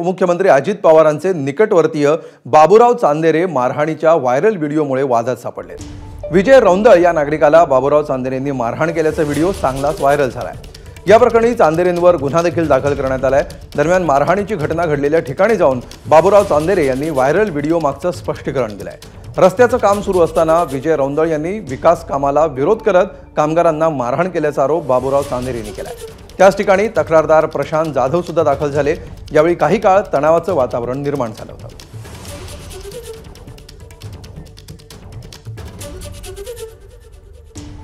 उपमुख्यमंत्री अजित पवारांचे निकटवर्तीय बाबूराव चांदेरे मारहाणीच्या व्हायरल व्हिडिओमुळे वादात सापडले। विजय रौंदळ या नागरिकाला बाबूराव चांदेरेंनी मारहाण केल्याचा व्हिडिओ चांगलाच व्हायरल झालाय। या प्रकरणी चांदेरेंवर गुन्हा देखील दाखल करण्यात आलाय। दरम्यान मारहाणीची घटना घडलेल्या ठिकाणी जाऊन बाबूराव चांदेरे यांनी व्हायरल व्हिडिओ मागचं स्पष्टीकरण दिलंय। रस्त्याचं काम सुरू असताना विजय रौंदळ यांनी विकास कामाला विरोध करत कामगारांना मारहाण केल्याचा आरोप बाबूराव चांदेरे यांनी केलाय। त्याच ठिकाणी तक्रारदार प्रशांत जाधव सुद्धा दाखल झाले। यावेळी काही काळ तणावाचं वातावरण निर्माण झालं होतं।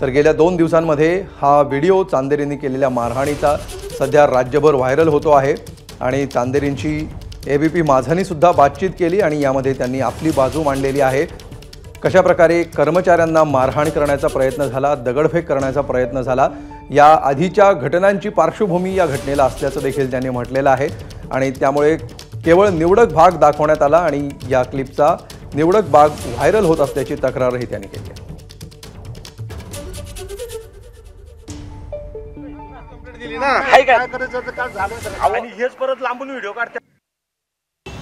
तर गेल्या 2 दिवसांमध्ये हा व्हिडिओ चांदेरेंनी केलेल्या मारहाणीचा सध्या राज्यभर व्हायरल होतो आहे आणि चांदेरेंची एबीपी माझानी सुद्धा बातचीत केली आणि यामध्ये त्यांनी आपली बाजू मांडलेली आहे। कशा प्रकारे कर्मचाऱ्यांना मारहाण करण्याचा प्रयत्न झाला, दगडफेक करण्याचा प्रयत्न झाला, या आधीच्या घटनांची पार्श्वभूमी या घटनेला असल्याचं देखील त्यांनी म्हटलेलं आहे आणि त्यामुळे केवळ निवडक भाग दाखवण्यात आला आणि या क्लिपचा निवडक भाग व्हायरल होत असल्याची तक्रारही त्यांनी केली आहे।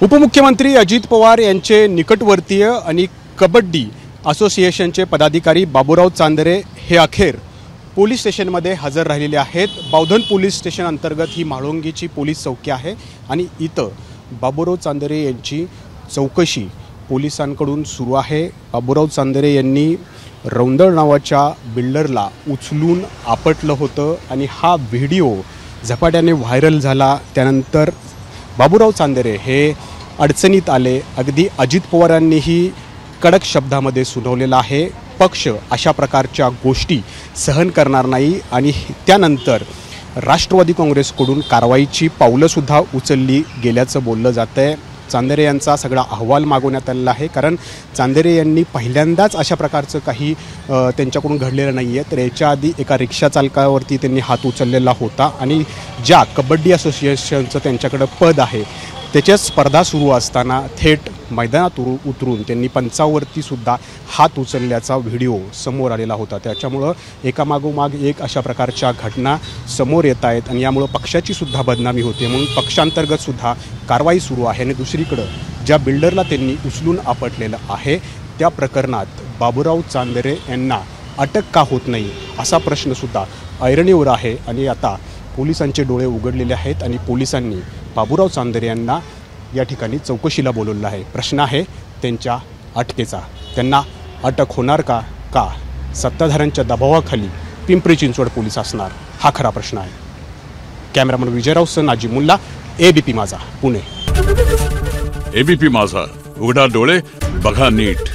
उपमुख्यमंत्री अजित पवार यांचे निकटवर्तीय आणि कबड्डी असोसिएशनचे पदाधिकारी बाबूराव चांदेरे हे अखेर पोलीस स्टेशनमध्ये हजर राहिलेले आहेत। बावधन पोलीस स्टेशन अंतर्गत ही म्हाळुंगीची पोलीस चौकी आहे आणि इथं बाबूराव चांदेरे यांची चौकशी पोलिसांकडून सुरू आहे। बाबूराव चांदेरे यांनी रौंदळ नावाच्या बिल्डरला उचलून आपटलं होतं आणि हा व्हिडिओ झपाट्याने व्हायरल झाला। त्यानंतर बाबूराव चांदेरे हे अडचणीत आले। अगदी अजित पवारांनीही कडक शब्दामध्ये सुनावलेला आहे, पक्ष अशा प्रकारच्या गोष्टी सहन करणार नाही आणि त्यानंतर राष्ट्रवादी काँग्रेसकडून कारवाईची पावलंसुद्धा उचलली गेल्याचं बोललं जातं आहे। चांदेरे यांचा सगळा अहवाल मागवण्यात आलेला आहे, कारण चांदेरे यांनी पहिल्यांदाच अशा प्रकारचं काही त्यांच्याकडून घडलेलं नाही आहे। तर याच्या आधी एका रिक्षा चालकावरती त्यांनी हात उचललेला होता आणि ज्या कबड्डी असोसिएशनचं त्यांच्याकडं पद आहे त्याच्या स्पर्धा सुरू असताना थेट मैदानात उतरून त्यांनी पंचावरती सुद्धा हात उचलल्याचा व्हिडिओ समोर आलेला होता। त्याच्यामुळं एकामागोमाग एक अशा प्रकारच्या घटना समोर येत आहेत आणि यामुळं पक्षाची सुद्धा बदनामी होते, म्हणून पक्षांतर्गत सुद्धा कारवाई सुरू आहे। आणि दुसरीकडं ज्या बिल्डरला त्यांनी उचलून आपटलेलं आहे त्या प्रकरणात बाबूराव चांदेरे यांना अटक का होत नाही असा प्रश्नसुद्धा ऐरणीवर आहे आणि आता पोलिसांचे डोळे उघडलेले आहेत आणि पोलिसांनी बाबूराव चांदेरे यांना या ठिकाणी चौकशीला बोलवलं आहे। प्रश्न आहे त्यांच्या अटकेचा, त्यांना अटक होणार का सत्ताधाऱ्यांच्या दबावाखाली पिंपरी चिंचवड पोलीस असणार, हा खरा प्रश्न आहे। Cameraman Vijayrao Naji Mulla, ABP Majha, Pune. ABP माझा, उघडा डोळे बघा नीट।